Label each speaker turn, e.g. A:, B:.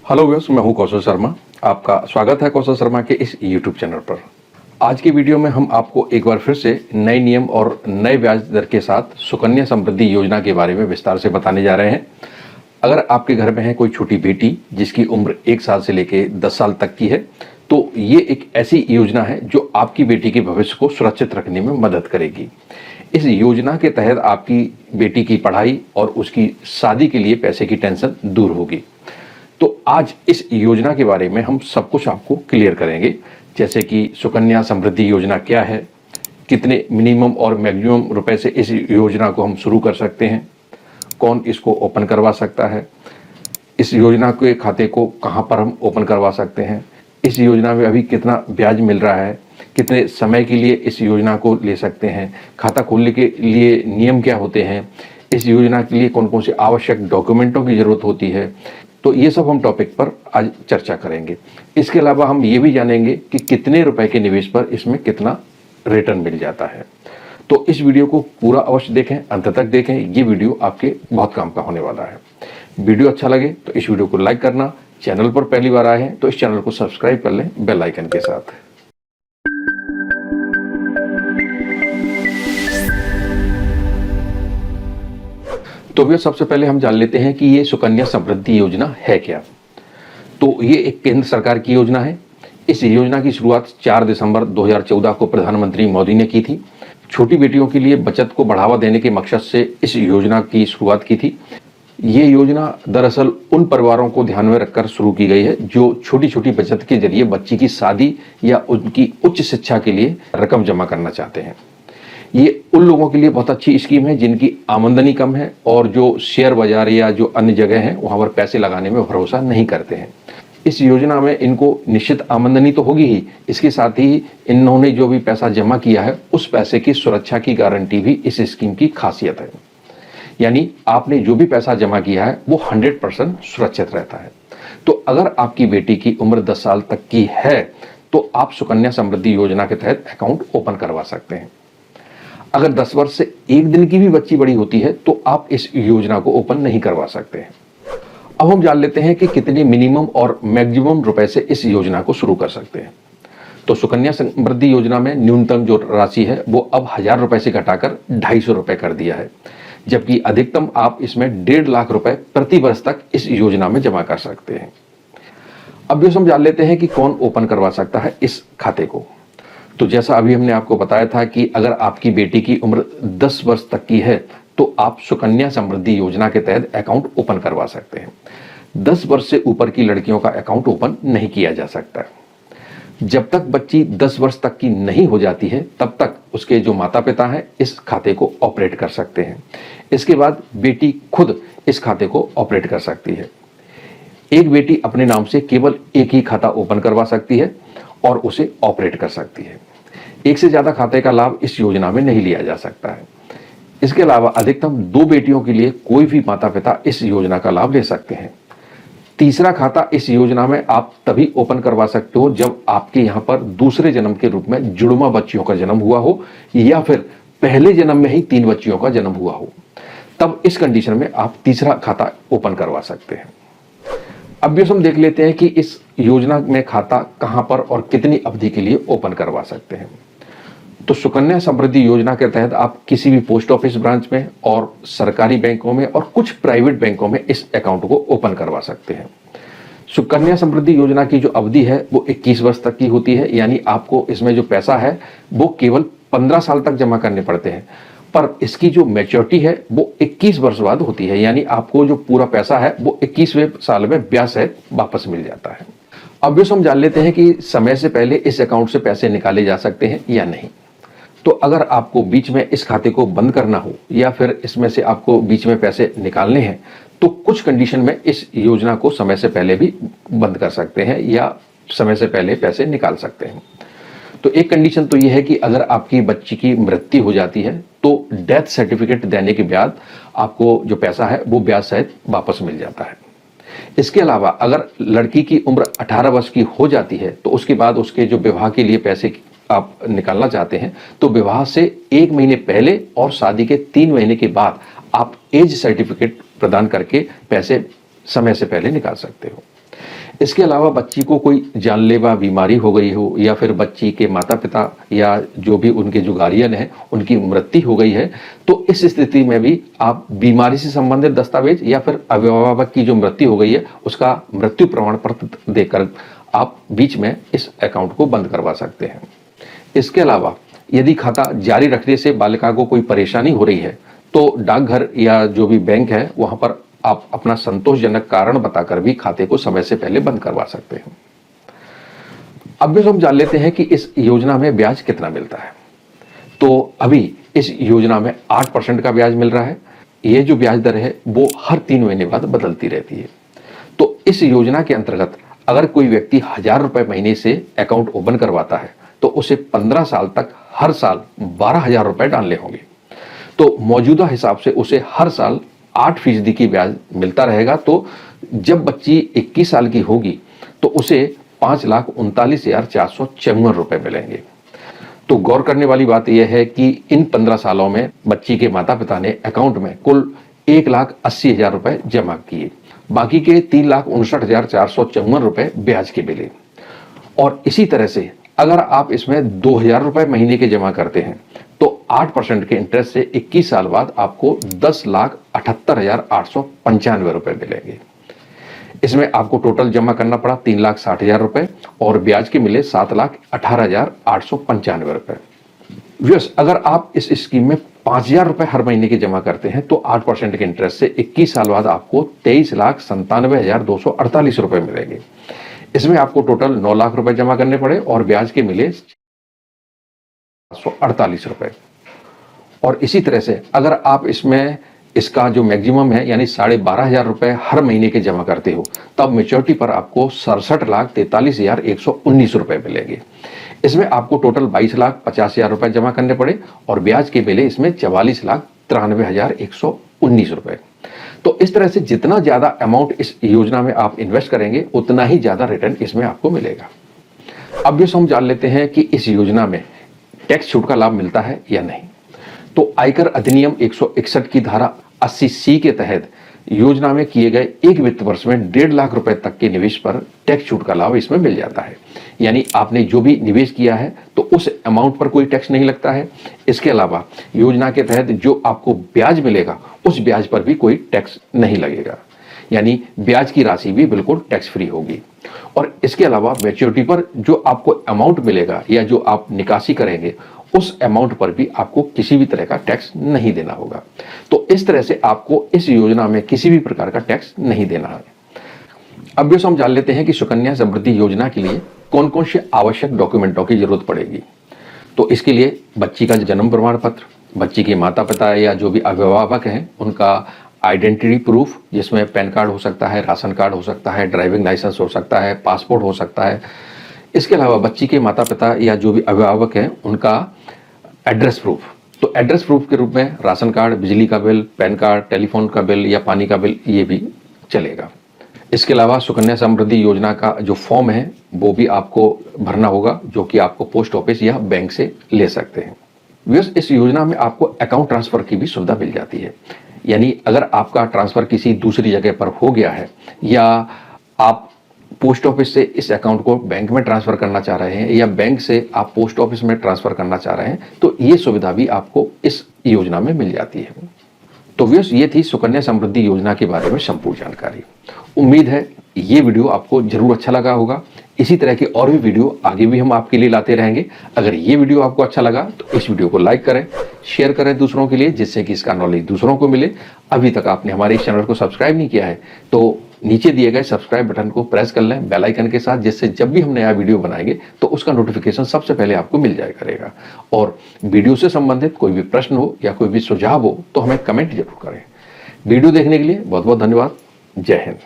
A: Hello viewers, मैं हूं कौशल शर्मा। आपका स्वागत है कौशल शर्मा के इस यूट्यूब चैनल पर। आज की वीडियो में हम आपको एक बार फिर से नए नियम और नए ब्याज दर के साथ सुकन्या समृद्धि योजना के बारे में विस्तार से बताने जा रहे हैं। अगर आपके घर में है कोई छोटी बेटी जिसकी उम्र 1 साल से लेकर 10 साल तक की है, तो ये एक ऐसी योजना है जो आपकी बेटी के भविष्य को सुरक्षित रखने में मदद करेगी। इस योजना के तहत आपकी बेटी की पढ़ाई और उसकी शादी के लिए पैसे की टेंशन दूर होगी। तो आज इस योजना के बारे में हम सब कुछ आपको क्लियर करेंगे, जैसे कि सुकन्या समृद्धि योजना क्या है, कितने मिनिमम और मैक्सिमम रुपए से इस योजना को हम शुरू कर सकते हैं, कौन इसको ओपन करवा सकता है, इस योजना के खाते को कहां पर हम ओपन करवा सकते हैं, इस योजना में अभी कितना ब्याज मिल रहा है, कितने समय के लिए इस योजना को ले सकते हैं, खाता खोलने के लिए नियम क्या होते हैं, इस योजना के लिए कौन कौन से आवश्यक डॉक्यूमेंटों की जरूरत होती है। तो ये सब हम टॉपिक पर आज चर्चा करेंगे। इसके अलावा हम ये भी जानेंगे कि कितने रुपए के निवेश पर इसमें कितना रिटर्न मिल जाता है। तो इस वीडियो को पूरा अवश्य देखें, अंत तक देखें। ये वीडियो आपके बहुत काम का होने वाला है। वीडियो अच्छा लगे तो इस वीडियो को लाइक करना, चैनल पर पहली बार आए हैं तो इस चैनल को सब्सक्राइब कर लें बेल आइकन के साथ। तो भी सबसे पहले हम जान लेते हैं कि ये सुकन्या समृद्धि योजना है क्या। तो ये एक केंद्र सरकार की योजना है। इस योजना की शुरुआत 4 दिसंबर 2014 को प्रधानमंत्री मोदी ने की थी। छोटी बेटियों के लिए बचत को बढ़ावा देने के मकसद से इस योजना की शुरुआत की थी। ये योजना दरअसल उन परिवारों को ध्यान में रखकर शुरू की गई है जो छोटी छोटी बचत के जरिए बच्ची की शादी या उनकी उच्च शिक्षा के लिए रकम जमा करना चाहते हैं। ये उन लोगों के लिए बहुत अच्छी स्कीम है जिनकी आमदनी कम है और जो शेयर बाजार या जो अन्य जगह हैं वहां पर पैसे लगाने में भरोसा नहीं करते हैं। इस योजना में इनको निश्चित आमदनी तो होगी ही, इसके साथ ही इन्होंने जो भी पैसा जमा किया है उस पैसे की सुरक्षा की गारंटी भी इस स्कीम की खासियत है। यानी आपने जो भी पैसा जमा किया है वो 100% सुरक्षित रहता है। तो अगर आपकी बेटी की उम्र 10 साल तक की है तो आप सुकन्या समृद्धि योजना के तहत अकाउंट ओपन करवा सकते हैं। अगर 10 वर्ष से 1 दिन की भी बच्ची बड़ी होती है तो आप इस योजना को ओपन नहीं करवा सकते हैं। अब हम जान लेते हैं कि कितने मिनिमम और मैक्सिमम रुपए से इस योजना को शुरू कर सकते हैं। तो सुकन्या समृद्धि योजना में न्यूनतम जो राशि है वो अब 1000 रुपए से घटाकर 250 रुपए कर दिया है, जबकि अधिकतम आप इसमें 1.5 लाख रुपए प्रति वर्ष तक इस योजना में जमा कर सकते हैं। अब ये हम जान लेते हैं कि कौन ओपन करवा सकता है इस खाते को। तो जैसा अभी हमने आपको बताया था कि अगर आपकी बेटी की उम्र 10 वर्ष तक की है तो आप सुकन्या समृद्धि योजना के तहत अकाउंट ओपन करवा सकते हैं। 10 वर्ष से ऊपर की लड़कियों का अकाउंट ओपन नहीं किया जा सकता। जब तक बच्ची 10 वर्ष तक की नहीं हो जाती है तब तक उसके जो माता पिता हैं इस खाते को ऑपरेट कर सकते हैं। इसके बाद बेटी खुद इस खाते को ऑपरेट कर सकती है। एक बेटी अपने नाम से केवल एक ही खाता ओपन करवा सकती है और उसे ऑपरेट कर सकती है। एक से ज्यादा खाते का लाभ इस योजना में नहीं लिया जा सकता है। इसके अलावा अधिकतम 2 बेटियों के लिए कोई भी माता पिता इस योजना का लाभ ले सकते हैं। तीसरा खाता इस योजना में आप तभी ओपन करवा सकते हो जब आपके यहाँ पर दूसरे जन्म के रूप में जुड़वा बच्चियों का जन्म हुआ हो या फिर पहले जन्म में ही 3 बच्चियों का जन्म हुआ हो। तब इस कंडीशन में आप तीसरा खाता ओपन करवा सकते हैं। अब भी हम देख लेते हैं कि इस योजना में खाता कहां पर और कितनी अवधि के लिए ओपन करवा सकते हैं। तो सुकन्या समृद्धि योजना के तहत आप किसी भी पोस्ट ऑफिस ब्रांच में और सरकारी बैंकों में और कुछ प्राइवेट बैंकों में इस अकाउंट को ओपन करवा सकते हैं। सुकन्या समृद्धि योजना की जो अवधि है वो 21 वर्ष तक की होती है, यानी आपको इसमें जो पैसा है वो केवल 15 साल तक जमा करने पड़ते हैं, पर इसकी जो मैच्योरिटी है वो 21 वर्ष बाद होती है, यानी आपको जो पूरा पैसा है वो 21वें साल में ब्याज सहित वापस मिल जाता है। अब हम जान लेते हैं कि समय से पहले इस अकाउंट से पैसे निकाले जा सकते हैं या नहीं। तो अगर आपको बीच में इस खाते को बंद करना हो या फिर इसमें से आपको बीच में पैसे निकालने हैं तो कुछ कंडीशन में इस योजना को समय से पहले भी बंद कर सकते हैं या समय से पहले पैसे निकाल सकते हैं। तो एक कंडीशन तो यह है कि अगर आपकी बच्ची की मृत्यु हो जाती है तो डेथ सर्टिफिकेट देने के बाद आपको जो पैसा है वो ब्याज सहित वापस मिल जाता है। इसके अलावा अगर लड़की की उम्र 18 वर्ष की हो जाती है तो उसके बाद उसके जो विवाह के लिए पैसे आप निकालना चाहते हैं तो विवाह से 1 महीने पहले और शादी के 3 महीने के बाद आप एज सर्टिफिकेट प्रदान करके पैसे समय से पहले निकाल सकते हो। इसके अलावा बच्ची को कोई जानलेवा बीमारी हो गई हो या फिर बच्ची के माता पिता या जो भी उनके जो गार्जियन है उनकी मृत्यु हो गई है, तो इस स्थिति में भी आप बीमारी से संबंधित दस्तावेज या फिर अभिभावक की जो मृत्यु हो गई है उसका मृत्यु प्रमाण पत्र देकर आप बीच में इस अकाउंट को बंद करवा सकते हैं। इसके अलावा यदि खाता जारी रखने से बालिका को कोई परेशानी हो रही है तो डाकघर या जो भी बैंक है वहां पर आप अपना संतोषजनक कारण बताकर भी खाते को समय से पहले बंद करवा सकते हैं। अब भी हम जान लेते हैं कि इस योजना में ब्याज कितना मिलता है। तो अभी इस योजना में 8% का ब्याज मिल रहा है। ये जो ब्याज दर है वो हर 3 महीने बाद बदलती रहती है। तो इस योजना के अंतर्गत अगर कोई व्यक्ति 1000 रुपए महीने से अकाउंट ओपन करवाता है तो उसे 15 साल तक हर साल 12,000 रुपए डालने होंगे। तो मौजूदा हिसाब से उसे हर साल 8% की ब्याज मिलता रहेगा। तो जब बच्ची 21 साल की होगी तो उसे 5,39,454 रुपए मिलेंगे। तो गौर करने वाली बात यह है कि इन 15 सालों में बच्ची के माता पिता ने अकाउंट में कुल 1,80,000 रुपए जमा किए, बाकी के 3,59,454 रुपए ब्याज के मिले। और इसी तरह से अगर आप इसमें 2,000 रुपए महीने के जमा करते हैं तो 8% के इंटरेस्ट से 21 साल बाद आपको 10,78,895 रुपए मिलेंगे। इसमें आपको टोटल जमा करना पड़ा 3,60,000 रुपए और ब्याज के मिले 7,18,895 रुपए। व्यूअर्स, अगर आप इस स्कीम में 5,000 रुपए हर महीने के जमा करते हैं तो 8% के इंटरेस्ट से 21 साल बाद आपको 23,97,248 रुपए मिलेंगे। इसमें आपको टोटल 9 लाख रुपए जमा करने पड़े और ब्याज के मिले 748 रुपए। और इसी तरह से अगर आप इसमें इसका जो मैक्सिमम है यानी 12,500 रुपए हर महीने के जमा करते हो तब मैच्योरिटी पर आपको 67,43,119 रुपए मिलेंगे। इसमें आपको टोटल 22,50,000 रुपए जमा करने पड़े और ब्याज के मिले इसमें 44,93,119 रुपए। तो इस तरह से जितना ज्यादा अमाउंट इस योजना में आप इन्वेस्ट करेंगे उतना ही ज्यादा रिटर्न इसमें आपको मिलेगा। अब ये हम जान लेते हैं कि इस योजना में टैक्स छूट का लाभ मिलता है या नहीं। तो आयकर अधिनियम 161 की धारा 80C के तहत योजना में किए गए एक वित्त वर्ष में 1.5 लाख रुपए तक के निवेश पर टैक्स छूट का लाभ इसमें मिल जाता है। यानी आपने जो भी निवेश किया है तो उस अमाउंट पर कोई टैक्स नहीं लगता है। इसके अलावा योजना के तहत जो आपको ब्याज मिलेगा उस ब्याज पर भी कोई टैक्स नहीं लगेगा, यानी ब्याज की राशि भी बिल्कुल टैक्स फ्री होगी। और इसके अलावा मैच्योरिटी पर जो आपको अमाउंट मिलेगा या जो आप निकासी करेंगे उस अमाउंट पर भी आपको किसी भी तरह का टैक्स नहीं देना होगा। तो इस तरह से आपको इस योजना में किसी भी प्रकार का टैक्स नहीं देना है। अब भी हम जान लेते हैं कि सुकन्या समृद्धि योजना के लिए कौन कौन से आवश्यक डॉक्यूमेंटों की जरूरत पड़ेगी। तो इसके लिए बच्ची का जन्म प्रमाण पत्र, बच्ची के माता पिता या जो भी अभिभावक हैं उनका आइडेंटिटी प्रूफ, जिसमें पैन कार्ड हो सकता है, राशन कार्ड हो सकता है, ड्राइविंग लाइसेंस हो सकता है, पासपोर्ट हो सकता है। इसके अलावा बच्ची के माता पिता या जो भी अभिभावक हैं उनका एड्रेस प्रूफ। तो एड्रेस प्रूफ के रूप में राशन कार्ड, बिजली का बिल, पैन कार्ड, टेलीफोन का बिल या पानी का बिल ये भी चलेगा। इसके अलावा सुकन्या समृद्धि योजना का जो फॉर्म है वो भी आपको भरना होगा, जो कि आपको पोस्ट ऑफिस या बैंक से ले सकते हैं। इस योजना में आपको अकाउंट ट्रांसफर की भी सुविधा मिल जाती है। यानी अगर आपका ट्रांसफर किसी दूसरी जगह पर हो गया है या आप पोस्ट ऑफिस से इस अकाउंट को बैंक में ट्रांसफर करना चाह रहे हैं या बैंक से आप पोस्ट ऑफिस में ट्रांसफर करना चाह रहे हैं तो ये सुविधा भी आपको इस योजना में मिल जाती है। तो व्यूअर्स, ये थी सुकन्या समृद्धि योजना के बारे में संपूर्ण जानकारी। उम्मीद है ये वीडियो आपको जरूर अच्छा लगा होगा। इसी तरह के और भी वीडियो आगे भी हम आपके लिए लाते रहेंगे। अगर ये वीडियो आपको अच्छा लगा तो इस वीडियो को लाइक करें, शेयर करें दूसरों के लिए, जिससे कि इसका नॉलेज दूसरों को मिले। अभी तक आपने हमारे इस चैनल को सब्सक्राइब नहीं किया है तो नीचे दिए गए सब्सक्राइब बटन को प्रेस कर लें बेल आइकन के साथ, जिससे जब भी हम नया वीडियो बनाएंगे तो उसका नोटिफिकेशन सबसे पहले आपको मिल जाया करेगा। और वीडियो से संबंधित कोई भी प्रश्न हो या कोई भी सुझाव हो तो हमें कमेंट जरूर करें। वीडियो देखने के लिए बहुत बहुत धन्यवाद। जय हिंद।